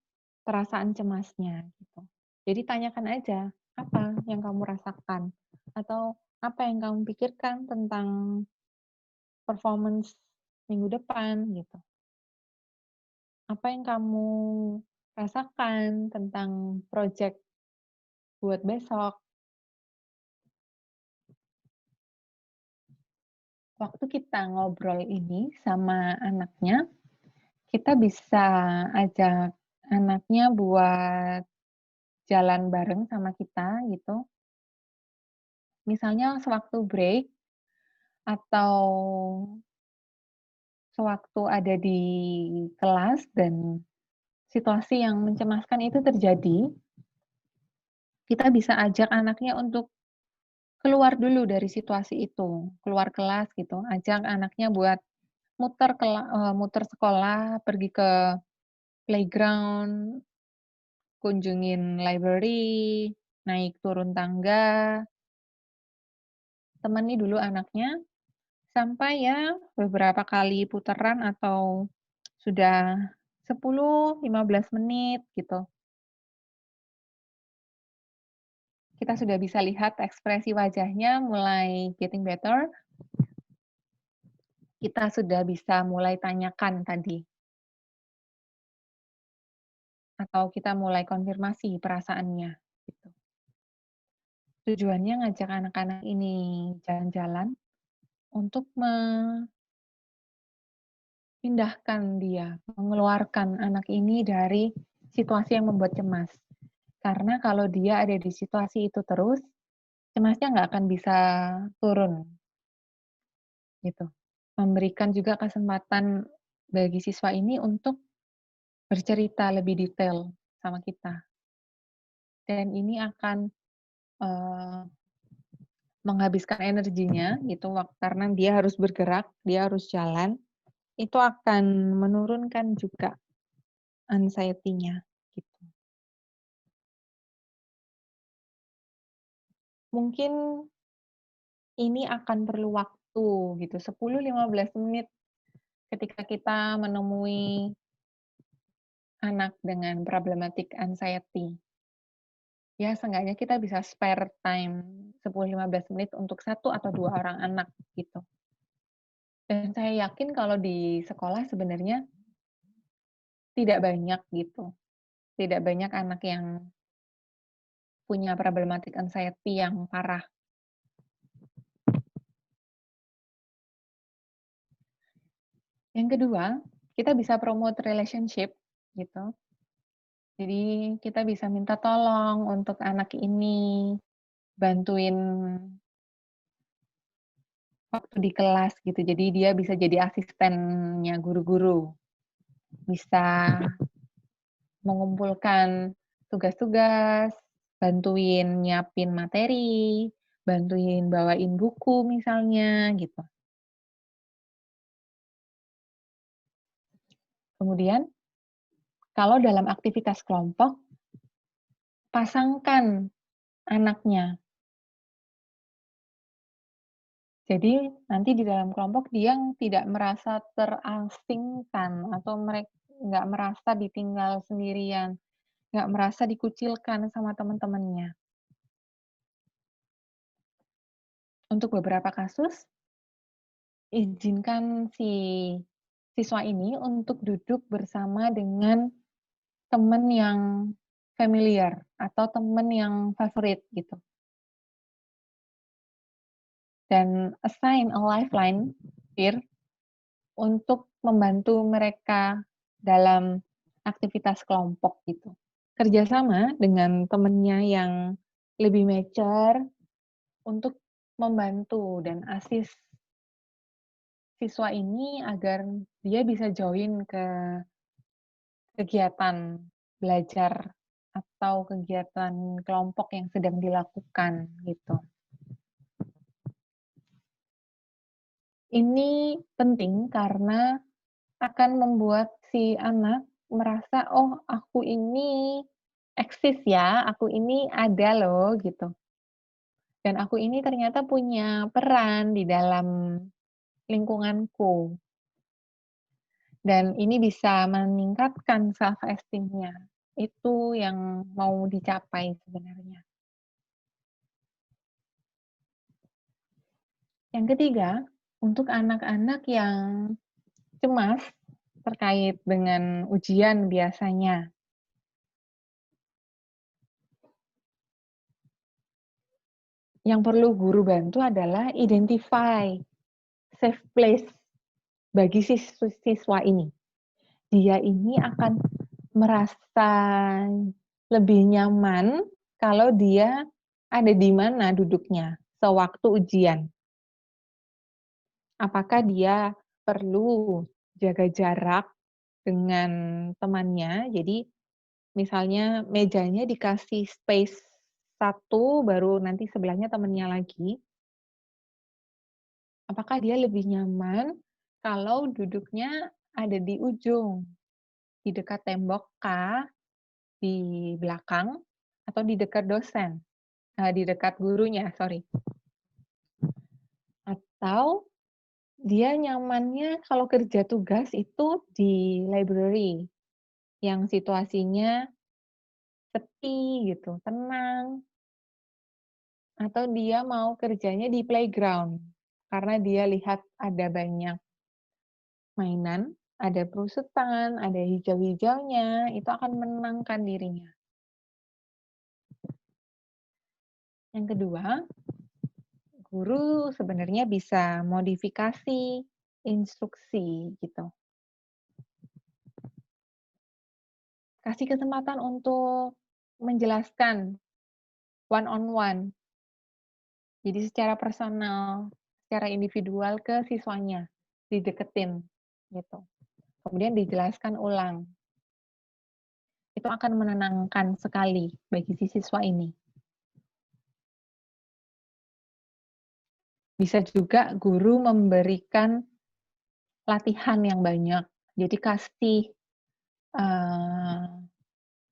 perasaan cemasnya gitu. Jadi tanyakan aja, apa yang kamu rasakan? Atau apa yang kamu pikirkan tentang performance minggu depan gitu. Apa yang kamu rasakan tentang project buat besok? Waktu kita ngobrol ini sama anaknya, kita bisa ajak anaknya buat jalan bareng sama kita gitu. Misalnya sewaktu break atau sewaktu ada di kelas dan situasi yang mencemaskan itu terjadi, kita bisa ajak anaknya untuk keluar dulu dari situasi itu, keluar kelas gitu, ajak anaknya buat muter sekolah, pergi ke playground, kunjungin library, naik turun tangga, temani dulu anaknya sampai ya beberapa kali putaran atau sudah 10-15 menit gitu. Kita sudah bisa lihat ekspresi wajahnya mulai getting better. Kita sudah bisa mulai tanyakan tadi. Atau kita mulai konfirmasi perasaannya gitu. Tujuannya ngajak anak-anak ini jalan-jalan untuk memindahkan dia, mengeluarkan anak ini dari situasi yang membuat cemas. Karena kalau dia ada di situasi itu terus, cemasnya nggak akan bisa turun, gitu. Memberikan juga kesempatan bagi siswa ini untuk bercerita lebih detail sama kita. Dan ini akan menghabiskan energinya gitu, karena dia harus bergerak, dia harus jalan, itu akan menurunkan juga anxiety-nya gitu. Mungkin ini akan perlu waktu gitu, 10-15 menit ketika kita menemui anak dengan problematik anxiety. Ya, seenggaknya kita bisa spare time 10-15 menit untuk 1 atau 2 orang anak gitu. Dan saya yakin kalau di sekolah sebenarnya tidak banyak gitu. Tidak banyak anak yang punya problematik anxiety yang parah. Yang kedua, kita bisa promote relationship gitu. Jadi kita bisa minta tolong untuk anak ini bantuin waktu di kelas gitu. Jadi dia bisa jadi asistennya guru-guru, bisa mengumpulkan tugas-tugas, bantuin nyiapin materi, bantuin bawain buku misalnya gitu. Kemudian kalau dalam aktivitas kelompok, pasangkan anaknya. Jadi nanti di dalam kelompok dia tidak merasa terasingkan atau nggak merasa ditinggal sendirian, nggak merasa dikucilkan sama teman-temannya. Untuk beberapa kasus, izinkan si siswa ini untuk duduk bersama dengan teman yang familiar atau teman yang favorit gitu. Dan assign a lifeline peer untuk membantu mereka dalam aktivitas kelompok gitu. Kerjasama dengan temannya yang lebih mature untuk membantu dan assist siswa ini agar dia bisa join ke kegiatan belajar atau kegiatan kelompok yang sedang dilakukan gitu. Ini penting karena akan membuat si anak merasa, "Oh, aku ini eksis ya, aku ini ada loh," gitu. Dan aku ini ternyata punya peran di dalam lingkunganku. Dan ini bisa meningkatkan self esteem-nya. Itu yang mau dicapai sebenarnya. Yang ketiga, untuk anak-anak yang cemas terkait dengan ujian biasanya. Yang perlu guru bantu adalah identify safe place bagi siswa ini. Dia ini akan merasa lebih nyaman kalau dia ada di mana duduknya sewaktu ujian. Apakah dia perlu jaga jarak dengan temannya, jadi misalnya mejanya dikasih space satu, baru nanti sebelahnya temannya lagi. Apakah dia lebih nyaman kalau duduknya ada di ujung, di dekat tembok kah, di belakang, atau di dekat dosen? Di dekat gurunya, sorry. Atau dia nyamannya kalau kerja tugas itu di library, yang situasinya sepi gitu, tenang. Atau dia mau kerjanya di playground, karena dia lihat ada banyak mainan, ada perusetan, ada hijau-hijaunya, itu akan menenangkan dirinya. Yang kedua, guru sebenarnya bisa modifikasi instruksi gitu. Kasih kesempatan untuk menjelaskan one on one. Jadi secara personal, secara individual ke siswanya, dideketin gitu. Kemudian dijelaskan ulang. Itu akan menenangkan sekali bagi si siswa ini. Bisa juga guru memberikan latihan yang banyak. Jadi kasih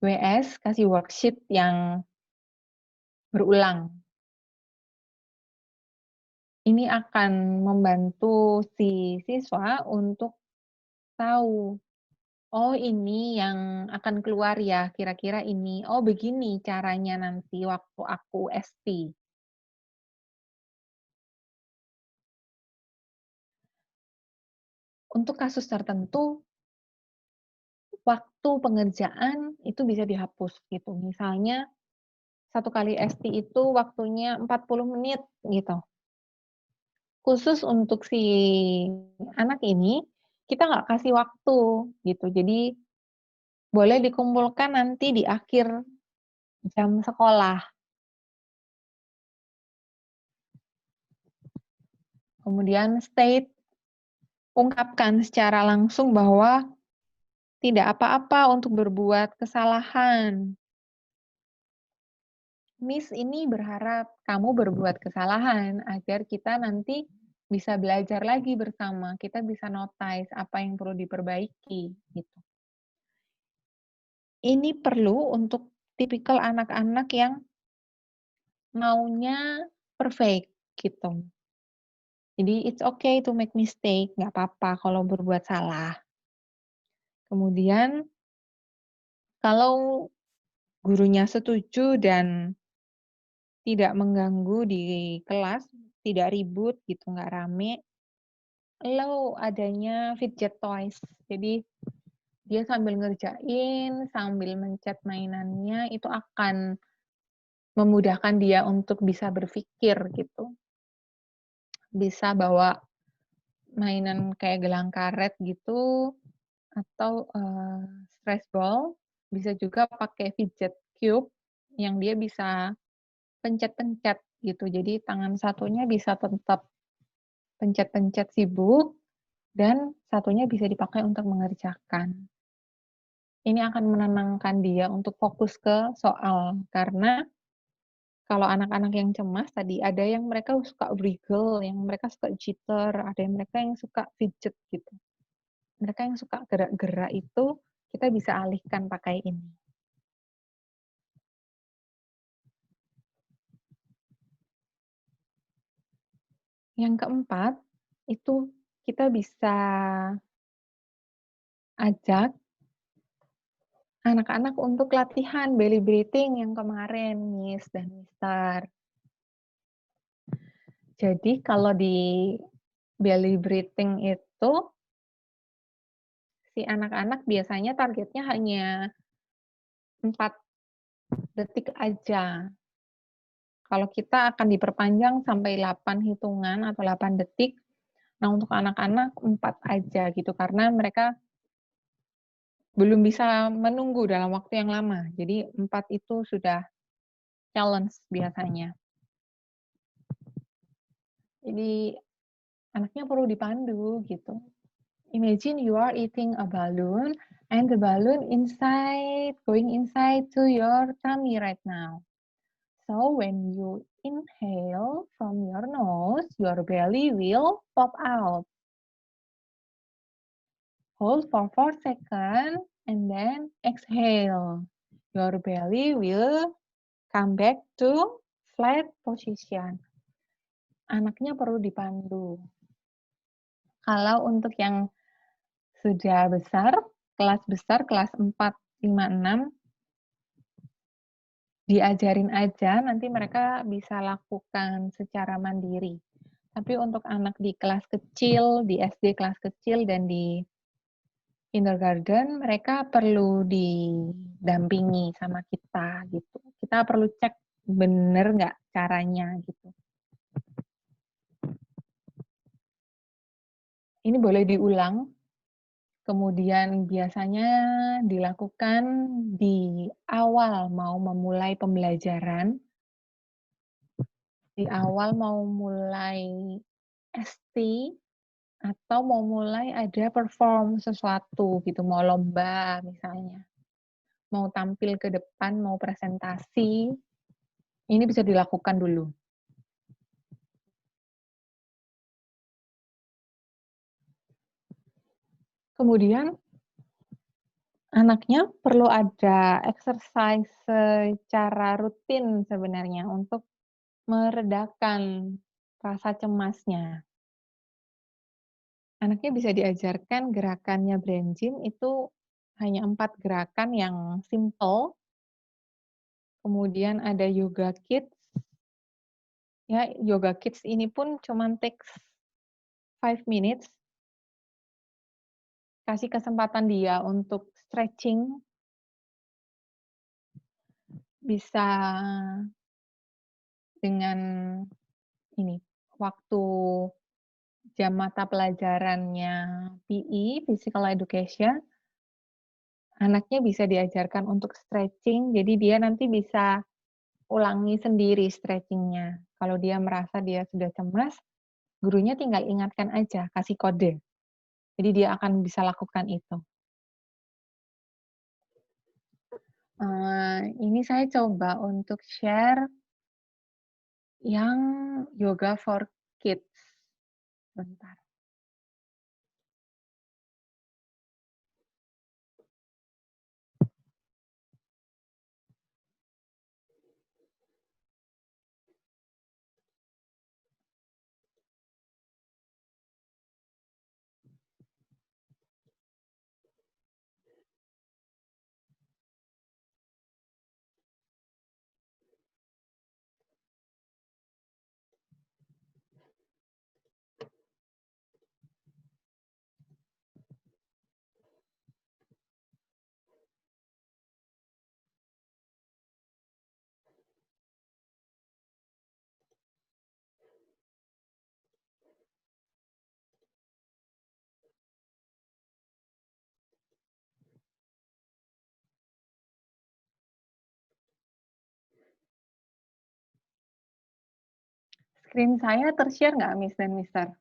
WS, kasih worksheet yang berulang. Ini akan membantu si siswa untuk tahu, oh ini yang akan keluar ya, kira-kira ini. Oh begini caranya nanti waktu aku ST. Untuk kasus tertentu, waktu pengerjaan itu bisa dihapus gitu. Misalnya, 1 kali ST itu waktunya 40 menit gitu. Khusus untuk si anak ini, kita nggak kasih waktu gitu. Jadi, boleh dikumpulkan nanti di akhir jam sekolah. Kemudian state, ungkapkan secara langsung bahwa tidak apa-apa untuk berbuat kesalahan. Miss ini berharap kamu berbuat kesalahan agar kita nanti bisa belajar lagi bersama. Kita bisa notice apa yang perlu diperbaiki gitu. Ini perlu untuk tipikal anak-anak yang maunya perfect gitu. Jadi it's okay to make mistake, nggak apa-apa kalau berbuat salah. Kemudian kalau gurunya setuju dan tidak mengganggu di kelas, tidak ribut gitu, nggak rame, allow adanya fidget toys. Jadi dia sambil ngerjain, sambil mencet mainannya, itu akan memudahkan dia untuk bisa berpikir gitu. Bisa bawa mainan kayak gelang karet gitu, atau stress ball, bisa juga pakai fidget cube yang dia bisa pencet-pencet gitu. Jadi tangan satunya bisa tetap pencet-pencet sibuk, dan satunya bisa dipakai untuk mengerjakan. Ini akan menenangkan dia untuk fokus ke soal, karena kalau anak-anak yang cemas tadi, ada yang mereka suka wriggle, yang mereka suka jitter, ada yang mereka yang suka fidget gitu. Mereka yang suka gerak-gerak itu, kita bisa alihkan pakai ini. Yang keempat, itu kita bisa ajak anak-anak untuk latihan belly breathing yang kemarin, Miss dan Mister. Jadi kalau di belly breathing itu, si anak-anak biasanya targetnya hanya 4 detik aja. Kalau kita akan diperpanjang sampai 8 hitungan atau 8 detik, nah untuk anak-anak 4 aja gitu, karena mereka belum bisa menunggu dalam waktu yang lama. Jadi 4 itu sudah challenge biasanya. Jadi anaknya perlu dipandu gitu. Imagine you are eating a balloon and the balloon going inside to your tummy right now. So when you inhale from your nose, your belly will pop out. Hold for 4 seconds and then exhale. Your belly will come back to flat position. Anaknya perlu dipandu. Kalau untuk yang sudah besar, kelas 4, 5, 6, diajarin aja, nanti mereka bisa lakukan secara mandiri. Tapi untuk anak di kelas kecil, di SD kelas kecil, dan di kindergarten, mereka perlu didampingi sama kita gitu. Kita perlu cek bener nggak caranya gitu. Ini boleh diulang, kemudian biasanya dilakukan di awal mau memulai pembelajaran, di awal mau mulai ST, atau mau mulai ada perform sesuatu gitu, mau lomba misalnya, mau tampil ke depan, mau presentasi, ini bisa dilakukan dulu. Kemudian anaknya perlu ada exercise secara rutin sebenarnya untuk meredakan rasa cemasnya. Anaknya bisa diajarkan gerakannya brain gym itu hanya 4 gerakan yang simple. Kemudian ada yoga kids. Ya, yoga kids ini pun cuman takes 5 minutes. Kasih kesempatan dia untuk stretching. Bisa dengan ini, waktu jam mata pelajarannya PE, Physical Education, anaknya bisa diajarkan untuk stretching, jadi dia nanti bisa ulangi sendiri stretching-nya. Kalau dia merasa dia sudah cemas, gurunya tinggal ingatkan aja, kasih kode. Jadi dia akan bisa lakukan itu. Ini saya coba untuk share yang yoga for kids. Bentar. Screen saya ter-share nggak, Miss dan Mister?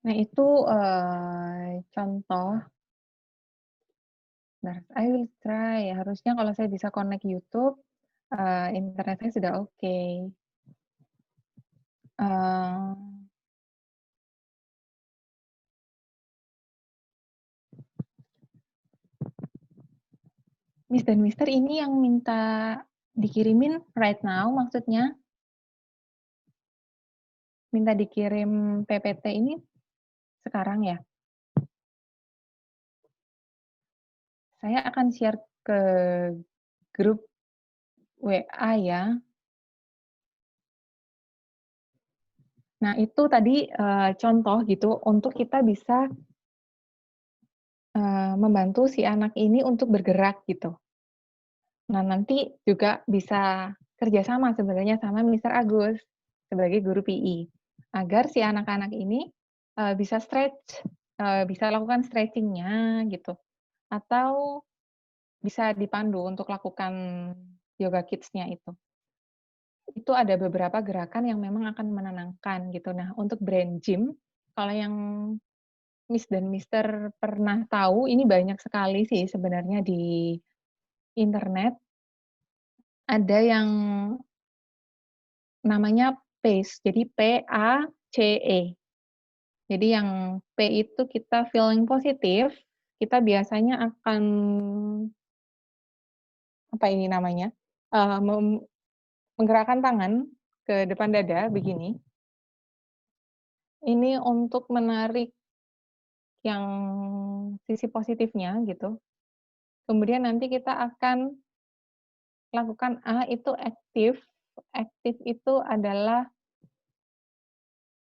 Nah, itu contoh. Nah, I will try. Harusnya kalau saya bisa connect YouTube, internet saya sudah oke. Miss dan Mister ini yang minta dikirimin right now maksudnya? Minta dikirim PPT ini sekarang ya? Saya akan share ke grup WA ya. Nah, itu tadi contoh gitu untuk kita bisa membantu si anak ini untuk bergerak gitu. Nah, nanti juga bisa kerjasama sebenarnya sama Mister Agus sebagai guru PI, agar si anak-anak ini bisa stretch, bisa lakukan stretching-nya gitu, atau bisa dipandu untuk lakukan yoga kids-nya itu. Itu ada beberapa gerakan yang memang akan menenangkan gitu. Nah, untuk brain gym, kalau yang Miss dan Mister pernah tahu, ini banyak sekali sih sebenarnya di internet. Ada yang namanya PACE, jadi PACE. Jadi yang P itu kita feeling positif, kita biasanya akan, apa ini namanya, menggerakkan tangan ke depan dada begini. Ini untuk menarik yang sisi positifnya gitu. Kemudian nanti kita akan lakukan A itu aktif. Aktif itu adalah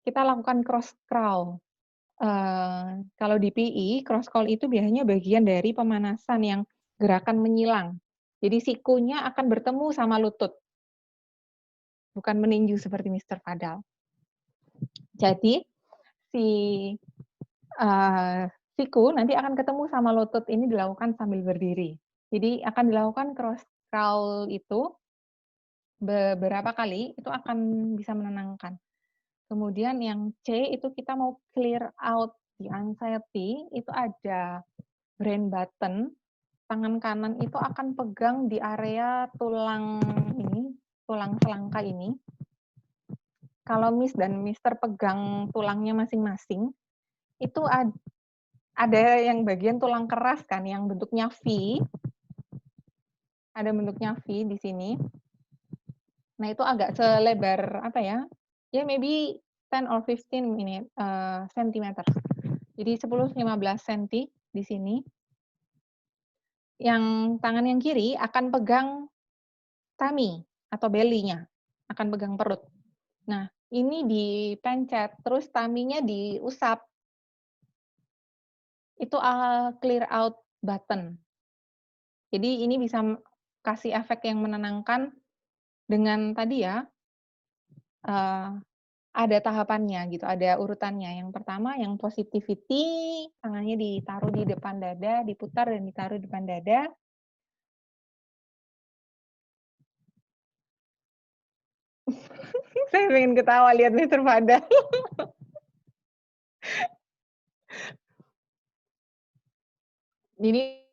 kita lakukan cross crawl. Kalau di PI, cross crawl itu biasanya bagian dari pemanasan yang gerakan menyilang. Jadi sikunya akan bertemu sama lutut. Bukan meninju seperti Mr. Fadal. Jadi si siku nanti akan ketemu sama lutut, ini dilakukan sambil berdiri. Jadi akan dilakukan cross crawl itu beberapa kali, itu akan bisa menenangkan. Kemudian yang C itu kita mau clear out the anxiety, itu ada brain button, tangan kanan itu akan pegang di area tulang ini, tulang selangka ini. Kalau Miss dan Mister pegang tulangnya masing-masing, itu ada yang bagian tulang keras kan, yang bentuknya V. Ada bentuknya V di sini. Nah, itu agak selebar, apa ya, ya maybe 10 or 15 centimeter. Jadi 10-15 cm di sini. Yang tangan yang kiri akan pegang tummy atau belly-nya, akan pegang perut. Nah, ini dipencet, terus tummy-nya diusap. Itu clear out button. Jadi ini bisa kasih efek yang menenangkan dengan tadi ya, ada tahapannya gitu, ada urutannya. Yang pertama yang positivity, tangannya ditaruh di depan dada, diputar dan ditaruh di depan dada. Saya pengen ketawa lihat Mr. Fadal. Ini